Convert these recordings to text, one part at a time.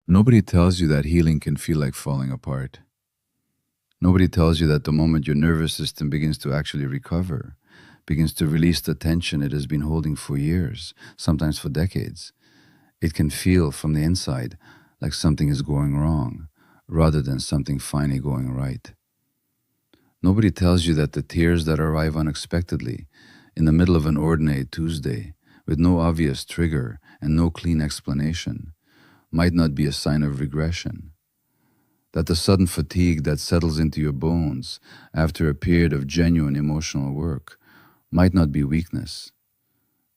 Nobody tells you that healing can feel like falling apart. Nobody tells you that the moment your nervous system begins to actually recover, begins to release the tension it has been holding for years, sometimes for decades, it can feel from the inside like something is going wrong rather than something finally going right. Nobody tells you that the tears that arrive unexpectedly in the middle of an ordinary Tuesday with no obvious trigger and no clean explanation might not be a sign of regression. That the sudden fatigue that settles into your bones after a period of genuine emotional work might not be weakness.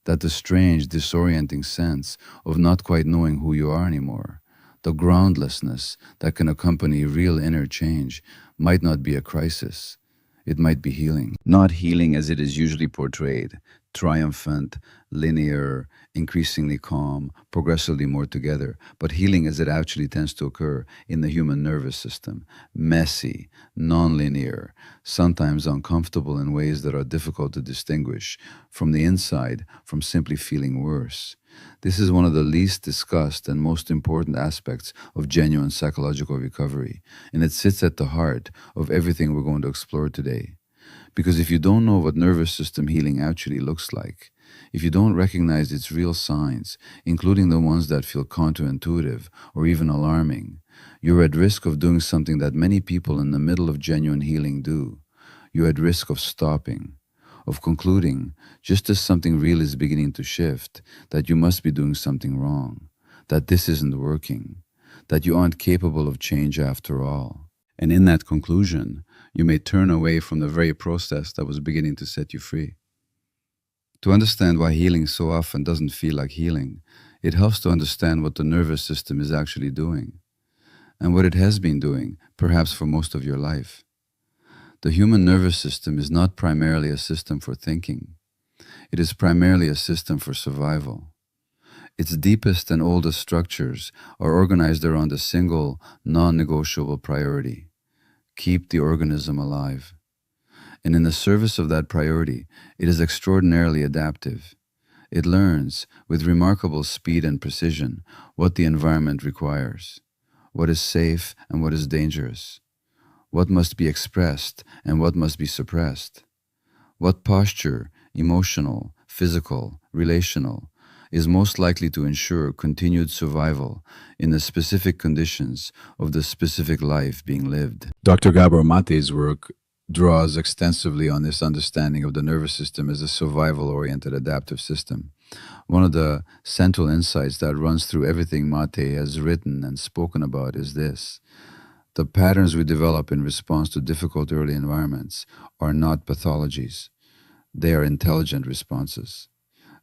That the strange, disorienting sense of not quite knowing who you are anymore, the groundlessness that can accompany real inner change, might not be a crisis. It might be healing. Not healing as it is usually portrayed, triumphant, linear, increasingly calm, progressively more together, but healing as it actually tends to occur in the human nervous system, messy, non-linear, sometimes uncomfortable in ways that are difficult to distinguish from the inside from simply feeling worse. This is one of the least discussed and most important aspects of genuine psychological recovery, and it sits at the heart of everything we're going to explore today. Because if you don't know what nervous system healing actually looks like, if you don't recognize its real signs, including the ones that feel counterintuitive or even alarming, you're at risk of doing something that many people in the middle of genuine healing do. You're at risk of stopping, of concluding, just as something real is beginning to shift, that you must be doing something wrong, that this isn't working, that you aren't capable of change after all. And in that conclusion, you may turn away from the very process that was beginning to set you free. To understand why healing so often doesn't feel like healing, it helps to understand what the nervous system is actually doing, and what it has been doing, perhaps for most of your life. The human nervous system is not primarily a system for thinking. It is primarily a system for survival. Its deepest and oldest structures are organized around a single, non-negotiable priority: keep the organism alive. And in the service of that priority, it is extraordinarily adaptive. It learns, with remarkable speed and precision, what the environment requires, what is safe and what is dangerous, what must be expressed and what must be suppressed, what posture, emotional, physical, relational, is most likely to ensure continued survival in the specific conditions of the specific life being lived. Dr. Gabor Mate's work draws extensively on this understanding of the nervous system as a survival-oriented adaptive system. One of the central insights that runs through everything Mate has written and spoken about is this: the patterns we develop in response to difficult early environments are not pathologies. They are intelligent responses.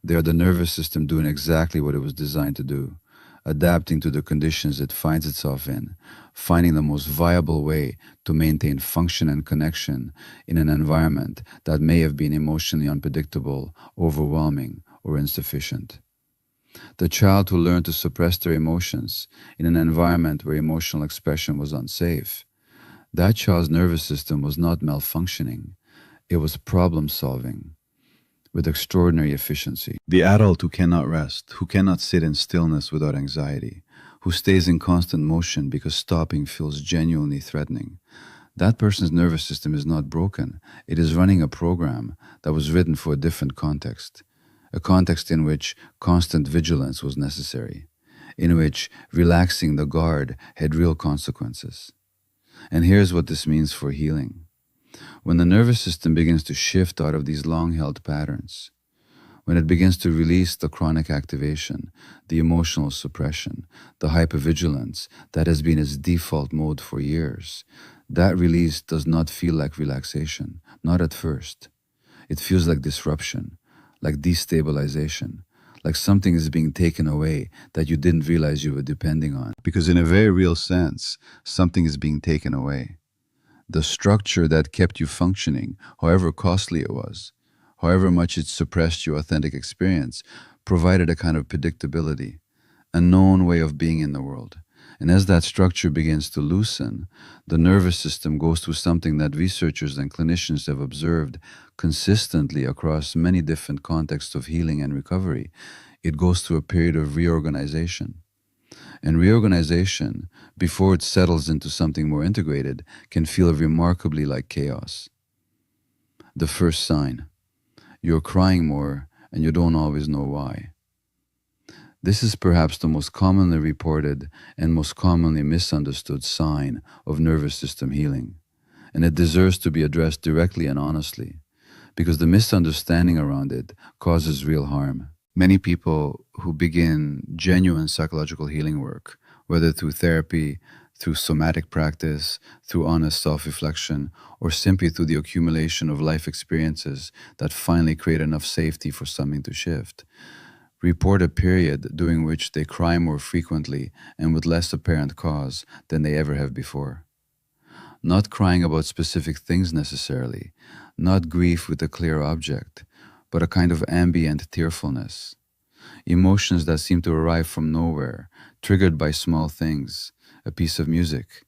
They are the nervous system doing exactly what it was designed to do, adapting to the conditions it finds itself in, finding the most viable way to maintain function and connection in an environment that may have been emotionally unpredictable, overwhelming, or insufficient. The child who learned to suppress their emotions in an environment where emotional expression was unsafe, that child's nervous system was not malfunctioning, it was problem solving with extraordinary efficiency. The adult who cannot rest, who cannot sit in stillness without anxiety, who stays in constant motion because stopping feels genuinely threatening, that person's nervous system is not broken. It is running a program that was written for a different context, a context in which constant vigilance was necessary, in which relaxing the guard had real consequences. And here's what this means for healing. When the nervous system begins to shift out of these long-held patterns, when it begins to release the chronic activation, the emotional suppression, the hypervigilance that has been its default mode for years, that release does not feel like relaxation, not at first. It feels like disruption, like destabilization, like something is being taken away that you didn't realize you were depending on. Because in a very real sense, something is being taken away. The structure that kept you functioning, however costly it was, however much it suppressed your authentic experience, provided a kind of predictability, a known way of being in the world. And as that structure begins to loosen, the nervous system goes through something that researchers and clinicians have observed consistently across many different contexts of healing and recovery. It goes through a period of reorganization. And reorganization, before it settles into something more integrated, can feel remarkably like chaos. The first sign: you're crying more and you don't always know why. This is perhaps the most commonly reported and most commonly misunderstood sign of nervous system healing, and it deserves to be addressed directly and honestly, because the misunderstanding around it causes real harm. Many people who begin genuine psychological healing work, whether through therapy, through somatic practice, through honest self reflection, or simply through the accumulation of life experiences that finally create enough safety for something to shift, report a period during which they cry more frequently and with less apparent cause than they ever have before. Not crying about specific things necessarily, not grief with a clear object, but a kind of ambient tearfulness. Emotions that seem to arrive from nowhere, triggered by small things, a piece of music,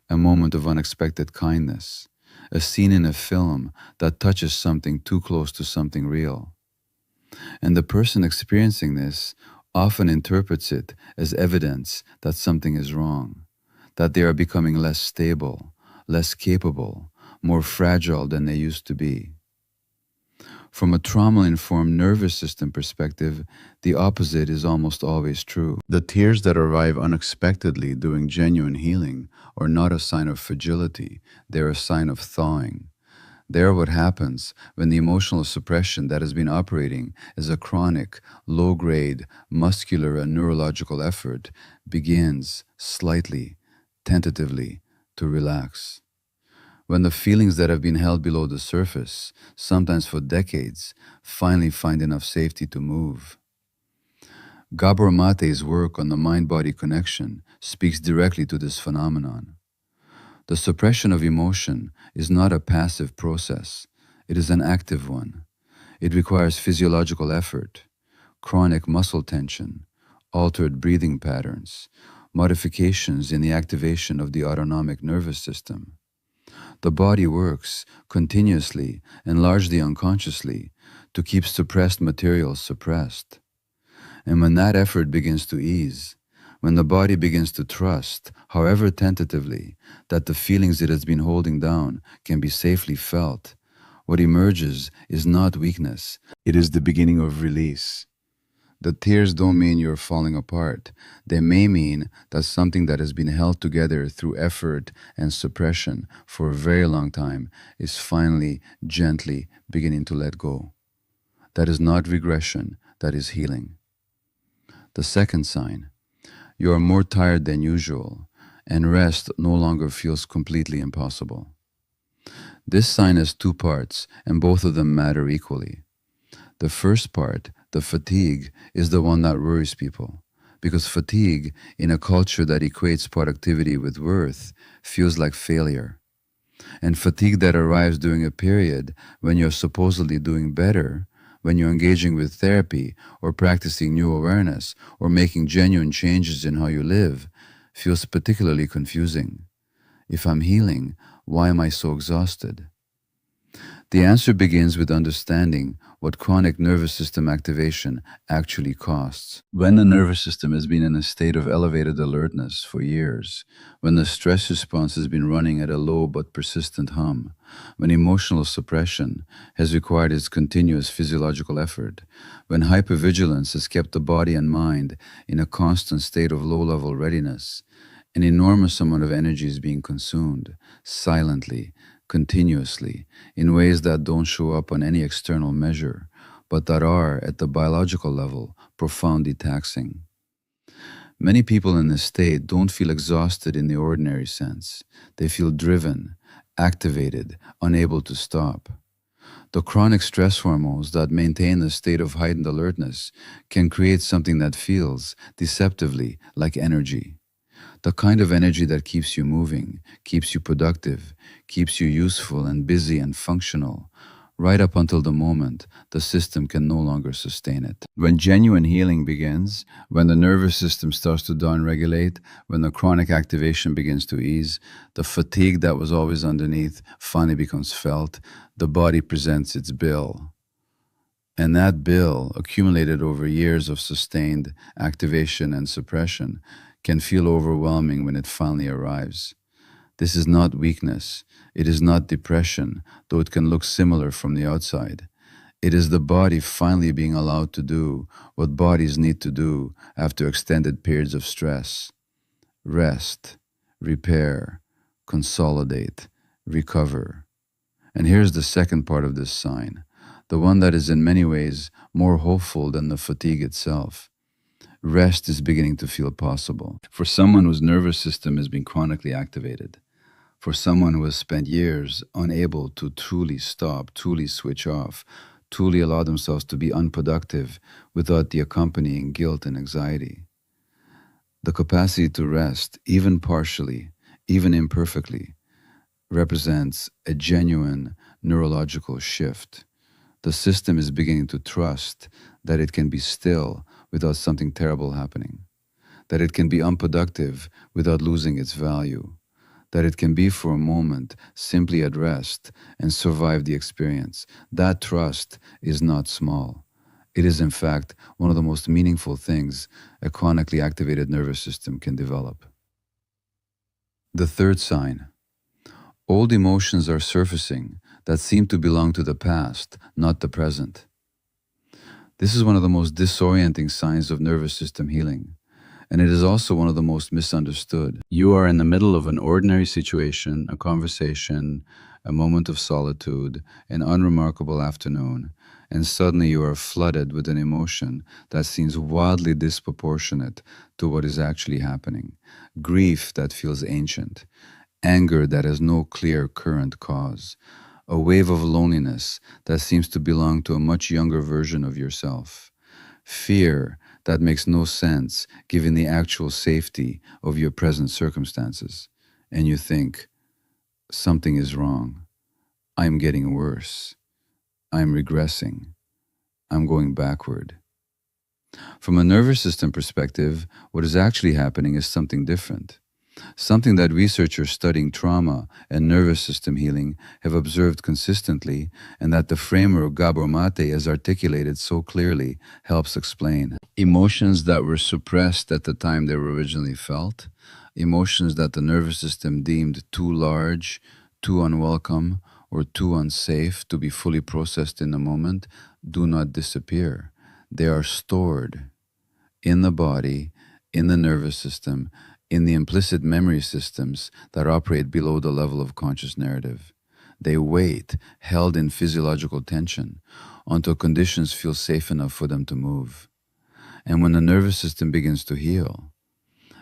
a moment of unexpected kindness, a scene in a film that touches something too close to something real. And the person experiencing this often interprets it as evidence that something is wrong, that they are becoming less stable, less capable, more fragile than they used to be. From a trauma-informed nervous system perspective, the opposite is almost always true. The tears that arrive unexpectedly during genuine healing are not a sign of fragility, they're a sign of thawing. They're what happens when the emotional suppression that has been operating as a chronic, low-grade, muscular and neurological effort begins slightly, tentatively, to relax. When the feelings that have been held below the surface, sometimes for decades, finally find enough safety to move. Gabor Mate's work on the mind-body connection speaks directly to this phenomenon. The suppression of emotion is not a passive process, it is an active one. It requires physiological effort, chronic muscle tension, altered breathing patterns, modifications in the activation of the autonomic nervous system. The body works continuously and largely unconsciously to keep suppressed materials suppressed. And when that effort begins to ease, when the body begins to trust, however tentatively, that the feelings it has been holding down can be safely felt, what emerges is not weakness, it is the beginning of release. The tears don't mean you're falling apart. They may mean that something that has been held together through effort and suppression for a very long time is finally, gently beginning to let go. That is not regression, that is healing. The second sign: you are more tired than usual, and rest no longer feels completely impossible. This sign has two parts, and both of them matter equally. The first part, the fatigue, is the one that worries people, because fatigue, in a culture that equates productivity with worth, feels like failure. And fatigue that arrives during a period when you're supposedly doing better, when you're engaging with therapy or practicing new awareness or making genuine changes in how you live, feels particularly confusing. If I'm healing, why am I so exhausted? The answer begins with understanding what chronic nervous system activation actually costs. When the nervous system has been in a state of elevated alertness for years, when the stress response has been running at a low but persistent hum, when emotional suppression has required its continuous physiological effort, when hypervigilance has kept the body and mind in a constant state of low-level readiness, an enormous amount of energy is being consumed, silently, continuously, in ways that don't show up on any external measure, but that are, at the biological level, profoundly taxing. Many people in this state don't feel exhausted in the ordinary sense. They feel driven, activated, unable to stop. The chronic stress hormones that maintain a state of heightened alertness can create something that feels, deceptively, like energy. The kind of energy that keeps you moving, keeps you productive, keeps you useful and busy and functional, right up until the moment the system can no longer sustain it. When genuine healing begins, when the nervous system starts to downregulate, when the chronic activation begins to ease, the fatigue that was always underneath finally becomes felt, the body presents its bill. And that bill, accumulated over years of sustained activation and suppression, can feel overwhelming when it finally arrives. This is not weakness. It is not depression, though it can look similar from the outside. It is the body finally being allowed to do what bodies need to do after extended periods of stress: rest, repair, consolidate, recover. And here's the second part of this sign, the one that is in many ways more hopeful than the fatigue itself. Rest is beginning to feel possible. For someone whose nervous system has been chronically activated, for someone who has spent years unable to truly stop, truly switch off, truly allow themselves to be unproductive without the accompanying guilt and anxiety. The capacity to rest, even partially, even imperfectly, represents a genuine neurological shift. The system is beginning to trust that it can be still without something terrible happening, that it can be unproductive without losing its value, that it can be for a moment simply at rest and survive the experience. That trust is not small. It is, in fact, one of the most meaningful things a chronically activated nervous system can develop. The third sign: old emotions are surfacing that seem to belong to the past, not the present. This is one of the most disorienting signs of nervous system healing, and it is also one of the most misunderstood. You are in the middle of an ordinary situation, a conversation, a moment of solitude, an unremarkable afternoon, and suddenly you are flooded with an emotion that seems wildly disproportionate to what is actually happening. Grief that feels ancient, anger that has no clear current cause, a wave of loneliness that seems to belong to a much younger version of yourself, fear that makes no sense given the actual safety of your present circumstances. And you think, something is wrong. I'm getting worse. I'm regressing. I'm going backward. From a nervous system perspective, what is actually happening is something different. Something that researchers studying trauma and nervous system healing have observed consistently, and that the framer Gabor Mate has articulated so clearly helps explain. Emotions that were suppressed at the time they were originally felt, emotions that the nervous system deemed too large, too unwelcome, or too unsafe to be fully processed in the moment, do not disappear. They are stored in the body, in the nervous system, in the implicit memory systems that operate below the level of conscious narrative. They wait, held in physiological tension, until conditions feel safe enough for them to move. And when the nervous system begins to heal,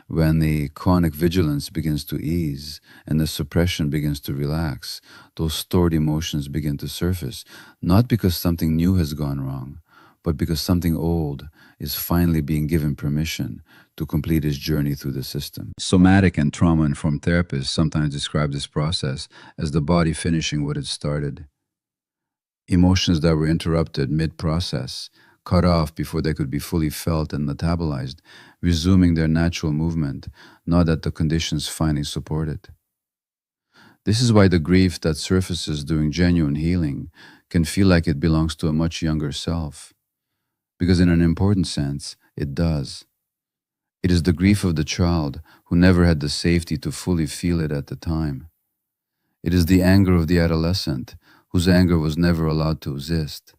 when the chronic vigilance begins to ease and the suppression begins to relax, those stored emotions begin to surface, not because something new has gone wrong, but because something old is finally being given permission to complete its journey through the system. Somatic and trauma-informed therapists sometimes describe this process as the body finishing what it started. Emotions that were interrupted mid-process, cut off before they could be fully felt and metabolized, resuming their natural movement, now that the conditions finally support it. This is why the grief that surfaces during genuine healing can feel like it belongs to a much younger self, because in an important sense, it does. It is the grief of the child who never had the safety to fully feel it at the time. It is the anger of the adolescent whose anger was never allowed to exist.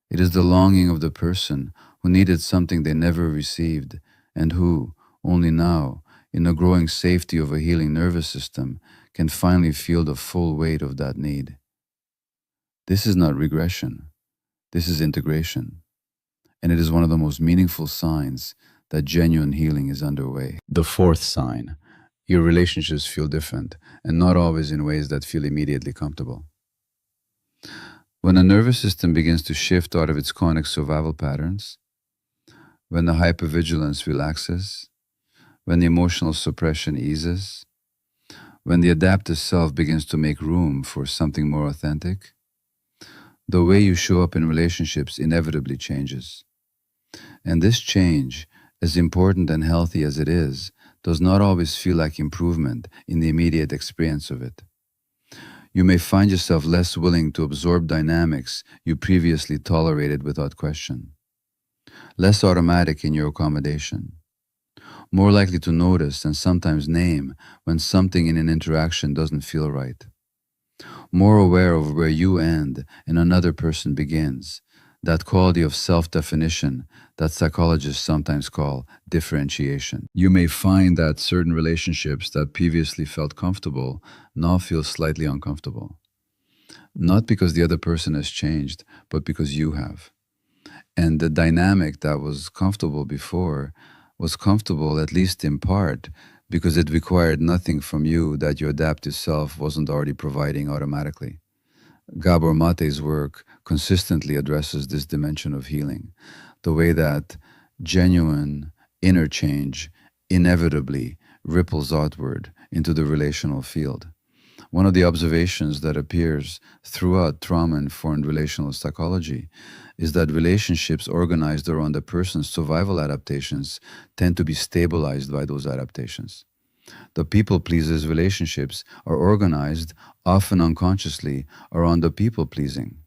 It is the longing of the person who needed something they never received and who, only now, in the growing safety of a healing nervous system, can finally feel the full weight of that need. This is not regression. This is integration. And it is one of the most meaningful signs that genuine healing is underway. The fourth sign: your relationships feel different, and not always in ways that feel immediately comfortable. When a nervous system begins to shift out of its chronic survival patterns, when the hypervigilance relaxes, when the emotional suppression eases, when the adaptive self begins to make room for something more authentic, the way you show up in relationships inevitably changes. And this change, as important and healthy as it is, does not always feel like improvement in the immediate experience of it. You may find yourself less willing to absorb dynamics you previously tolerated without question, less automatic in your accommodation, more likely to notice and sometimes name when something in an interaction doesn't feel right, more aware of where you end and another person begins. That quality of self definition that psychologists sometimes call differentiation. You may find that certain relationships that previously felt comfortable now feel slightly uncomfortable. Not because the other person has changed, but because you have. And the dynamic that was comfortable before was comfortable, at least in part, because it required nothing from you that your adaptive self wasn't already providing automatically. Gabor Mate's work consistently addresses this dimension of healing, the way that genuine inner change inevitably ripples outward into the relational field. One of the observations that appears throughout trauma informed relational psychology is that relationships organized around a person's survival adaptations tend to be stabilized by those adaptations. The people pleasers' relationships are organized, often unconsciously, around the people pleasing.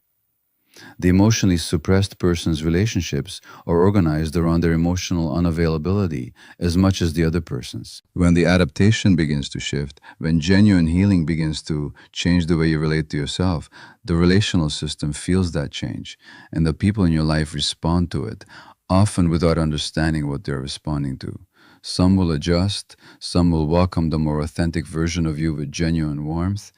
The emotionally suppressed person's relationships are organized around their emotional unavailability as much as the other person's. When the adaptation begins to shift, when genuine healing begins to change the way you relate to yourself, the relational system feels that change, and the people in your life respond to it, often without understanding what they're responding to. Some will adjust, some will welcome the more authentic version of you with genuine warmth.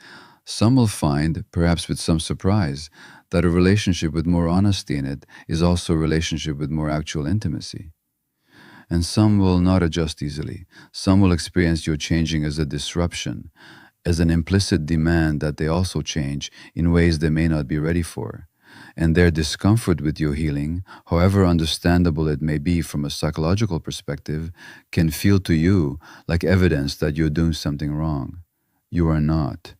Some will find, perhaps with some surprise, that a relationship with more honesty in it is also a relationship with more actual intimacy. And some will not adjust easily. Some will experience your changing as a disruption, as an implicit demand that they also change in ways they may not be ready for. And their discomfort with your healing, however understandable it may be from a psychological perspective, can feel to you like evidence that you're doing something wrong. You are not.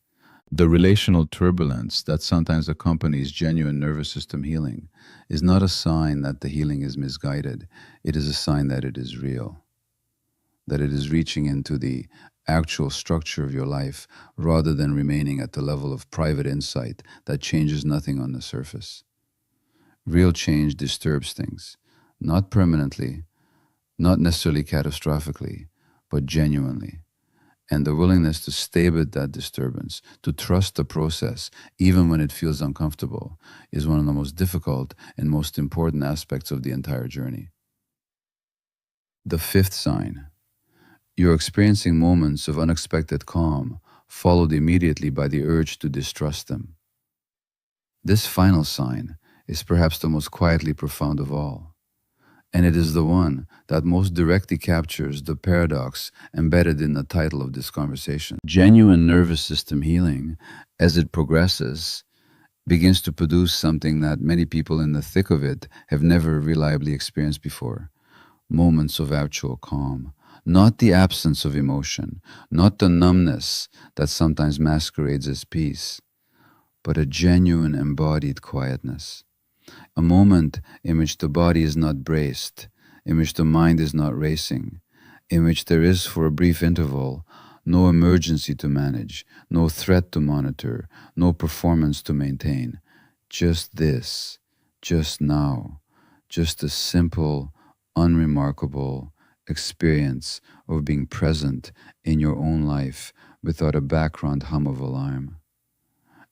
The relational turbulence that sometimes accompanies genuine nervous system healing is not a sign that the healing is misguided. It is a sign that it is real, that it is reaching into the actual structure of your life rather than remaining at the level of private insight that changes nothing on the surface. Real change disturbs things, not permanently, not necessarily catastrophically, but genuinely. And the willingness to stay with that disturbance, to trust the process, even when it feels uncomfortable, is one of the most difficult and most important aspects of the entire journey. The fifth sign: you're experiencing moments of unexpected calm, followed immediately by the urge to distrust them. This final sign is perhaps the most quietly profound of all. And it is the one that most directly captures the paradox embedded in the title of this conversation. Genuine nervous system healing, as it progresses, begins to produce something that many people in the thick of it have never reliably experienced before: moments of actual calm. Not the absence of emotion, not the numbness that sometimes masquerades as peace, but a genuine embodied quietness. A moment in which the body is not braced, in which the mind is not racing, in which there is, for a brief interval, no emergency to manage, no threat to monitor, no performance to maintain. Just this, just now, just a simple, unremarkable experience of being present in your own life without a background hum of alarm.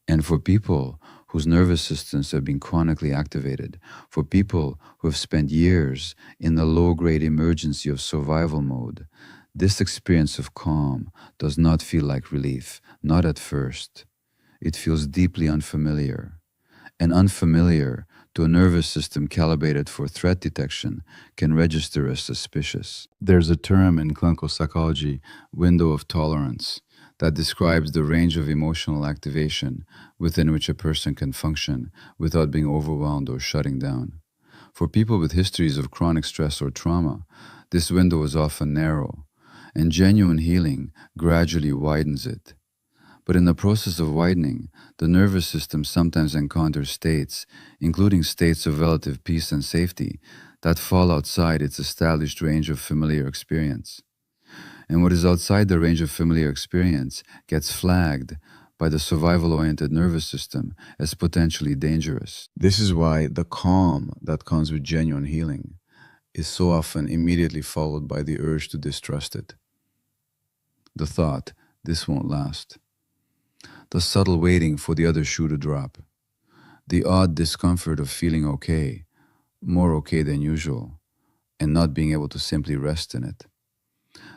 And for people whose nervous systems have been chronically activated, for people who have spent years in the low-grade emergency of survival mode, this experience of calm does not feel like relief, not at first. It feels deeply unfamiliar. And unfamiliar to a nervous system calibrated for threat detection can register as suspicious. There's a term in clinical psychology, window of tolerance, that describes the range of emotional activation within which a person can function without being overwhelmed or shutting down. For people with histories of chronic stress or trauma, this window is often narrow, and genuine healing gradually widens it. But in the process of widening, the nervous system sometimes encounters states, including states of relative peace and safety, that fall outside its established range of familiar experience. And what is outside the range of familiar experience gets flagged by the survival-oriented nervous system as potentially dangerous. This is why the calm that comes with genuine healing is so often immediately followed by the urge to distrust it. The thought, this won't last. The subtle waiting for the other shoe to drop. The odd discomfort of feeling okay, more okay than usual, and not being able to simply rest in it.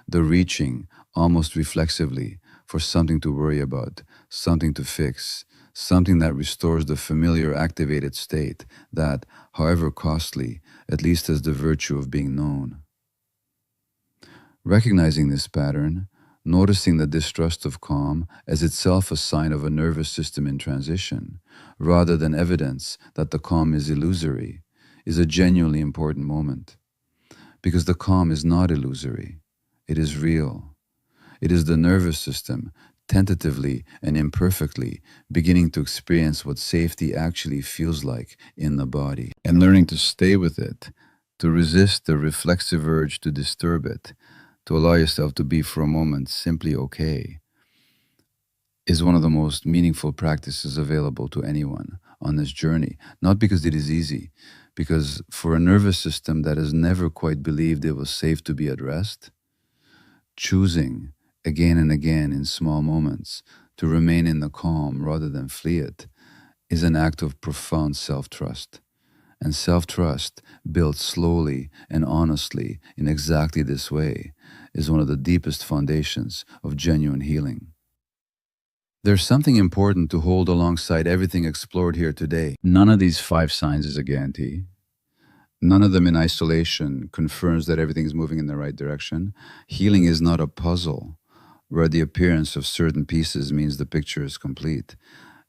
The reaching, almost reflexively, for something to worry about, something to fix, something that restores the familiar activated state that, however costly, at least has the virtue of being known. Recognizing this pattern, noticing the distrust of calm as itself a sign of a nervous system in transition, rather than evidence that the calm is illusory, is a genuinely important moment. Because the calm is not illusory, it is real. It is the nervous system, tentatively and imperfectly, beginning to experience what safety actually feels like in the body, and learning to stay with it, to resist the reflexive urge to disturb it, to allow yourself to be for a moment simply okay, is one of the most meaningful practices available to anyone on this journey. Not because it is easy, because for a nervous system that has never quite believed it was safe to be at rest, choosing again and again in small moments to remain in the calm rather than flee it is an act of profound self-trust. And self-trust, built slowly and honestly in exactly this way, is one of the deepest foundations of genuine healing. There's something important to hold alongside everything explored here today. None of these five signs is a guarantee. None of them in isolation confirms that everything is moving in the right direction. Healing is not a puzzle where the appearance of certain pieces means the picture is complete.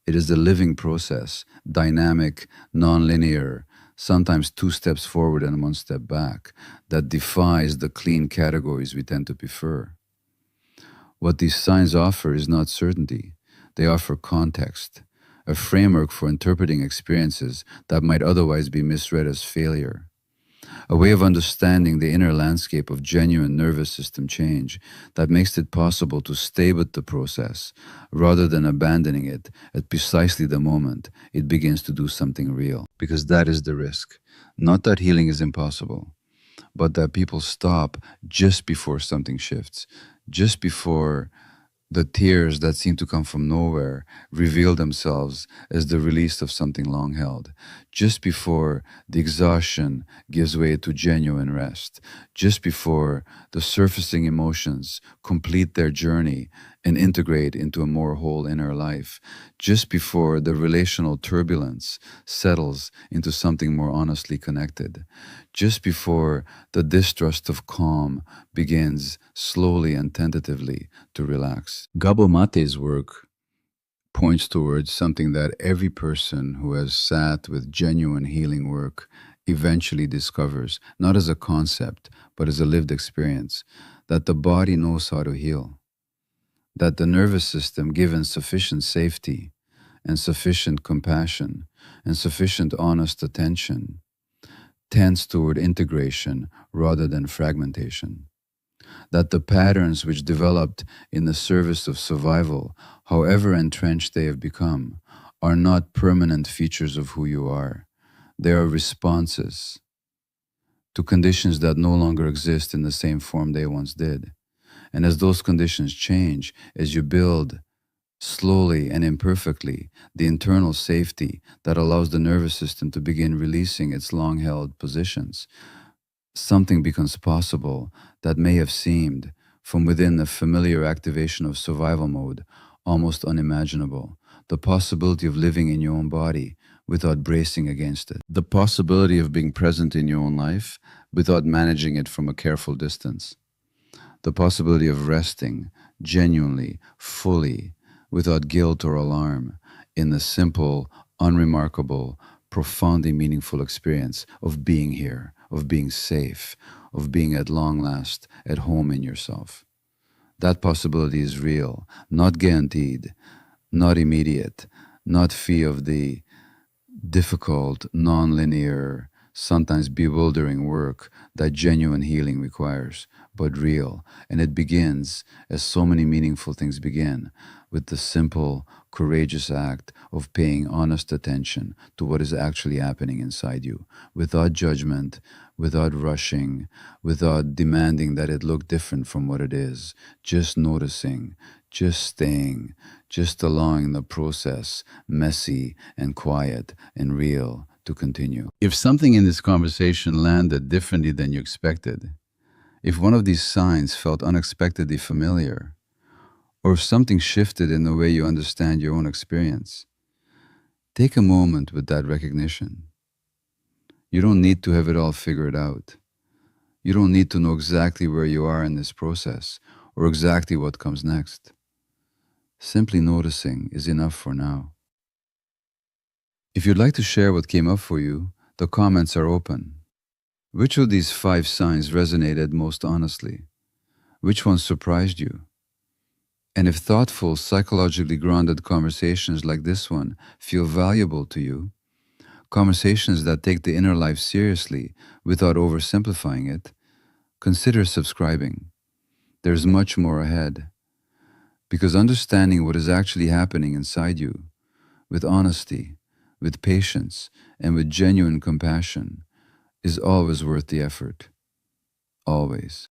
It is the living process, dynamic, non-linear, sometimes two steps forward and one step back, that defies the clean categories we tend to prefer. What these signs offer is not certainty. They offer context, a framework for interpreting experiences that might otherwise be misread as failure, a way of understanding the inner landscape of genuine nervous system change that makes it possible to stay with the process rather than abandoning it at precisely the moment it begins to do something real. Because that is the risk. Not that healing is impossible, but that people stop just before something shifts, just before the tears that seem to come from nowhere reveal themselves as the release of something long held, just before the exhaustion gives way to genuine rest, just before the surfacing emotions complete their journey and integrate into a more whole inner life, just before the relational turbulence settles into something more honestly connected, just before the distrust of calm begins slowly and tentatively to relax. Gabor Mate's work points towards something that every person who has sat with genuine healing work eventually discovers, not as a concept, but as a lived experience, that the body knows how to heal, that the nervous system, given sufficient safety and sufficient compassion and sufficient honest attention, tends toward integration rather than fragmentation. That the patterns which developed in the service of survival, however entrenched they have become, are not permanent features of who you are. They are responses to conditions that no longer exist in the same form they once did. And as those conditions change, as you build slowly and imperfectly the internal safety that allows the nervous system to begin releasing its long held positions, something becomes possible that may have seemed, from within the familiar activation of survival mode, almost unimaginable. The possibility of living in your own body without bracing against it. The possibility of being present in your own life without managing it from a careful distance. The possibility of resting genuinely, fully, without guilt or alarm, in the simple, unremarkable, profoundly meaningful experience of being here, of being safe, of being at long last at home in yourself. That possibility is real, not guaranteed, not immediate, not fee of the difficult, non-linear, sometimes bewildering work that genuine healing requires, but real. And it begins, as so many meaningful things begin, with the simple, courageous act of paying honest attention to what is actually happening inside you, without judgment, without rushing, without demanding that it look different from what it is, just noticing, just staying, just allowing the process, messy and quiet and real, to continue. If something in this conversation landed differently than you expected, if one of these signs felt unexpectedly familiar, or if something shifted in the way you understand your own experience, take a moment with that recognition. You don't need to have it all figured out. You don't need to know exactly where you are in this process or exactly what comes next. Simply noticing is enough for now. If you'd like to share what came up for you, the comments are open. Which of these 5 signs resonated most honestly? Which one surprised you? And if thoughtful, psychologically grounded conversations like this one feel valuable to you, conversations that take the inner life seriously without oversimplifying it, consider subscribing. There's much more ahead. Because understanding what is actually happening inside you, with honesty, with patience, and with genuine compassion, is always worth the effort. Always.